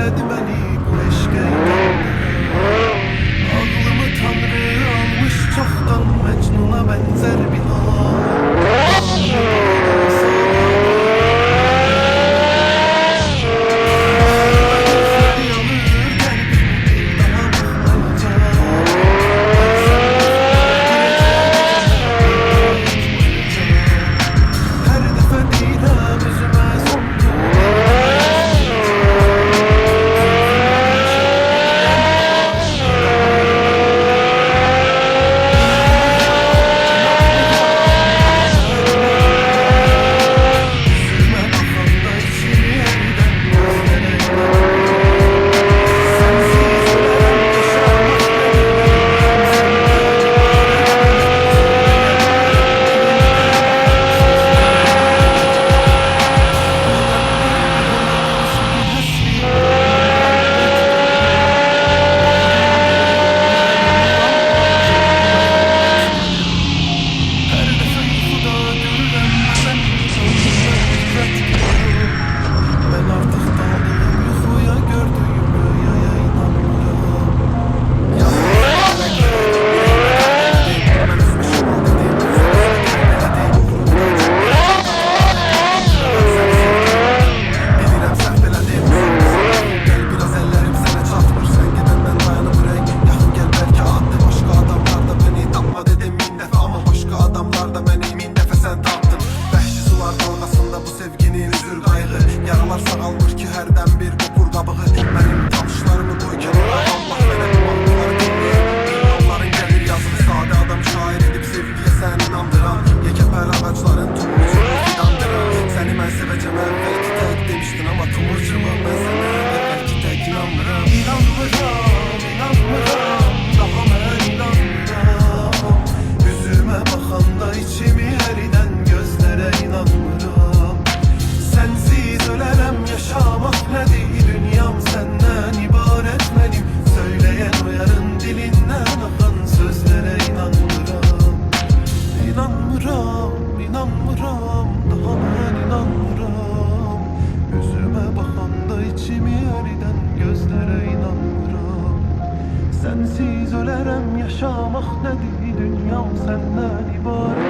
elədi məni bu eşqə inanmıram. Ağlımı Tanrı almış çoxdan, Məcnuna bənzər bir yaralar sağalmır ki hərdən bir qopur qabığı. Mənim tanışlarımı qoy kənara, Allah mənə bu mahnıları dinləyir. Milyonların gəlir yazılı sadə adam şair edib sevgiyə sən inandıran. Yekəpər ağacların tumurcuğu fidandıran. Səni mən sevəcəm əvvəl ki tək demişdin, amma tumurcuğu mən sənə əvvəl ki tək inanmıram. İnanmıram, inanmıram, daha mən inanmıram. Üzümə baxanda içimi əridən gözlərə inanmıram. Sensiz ölərəm, yaşamak nedir? Dünyam senden ibaret benim. Söyleyen o yarın dilinden akan sözlere inanmıram. İnanmıram, inanmıram, daha ben inanmıram. Yüzüme bakanda içimi eriden gözlere inanmıram. Sensiz ölərəm, yaşamak nedir? Dünyam senden ibaret.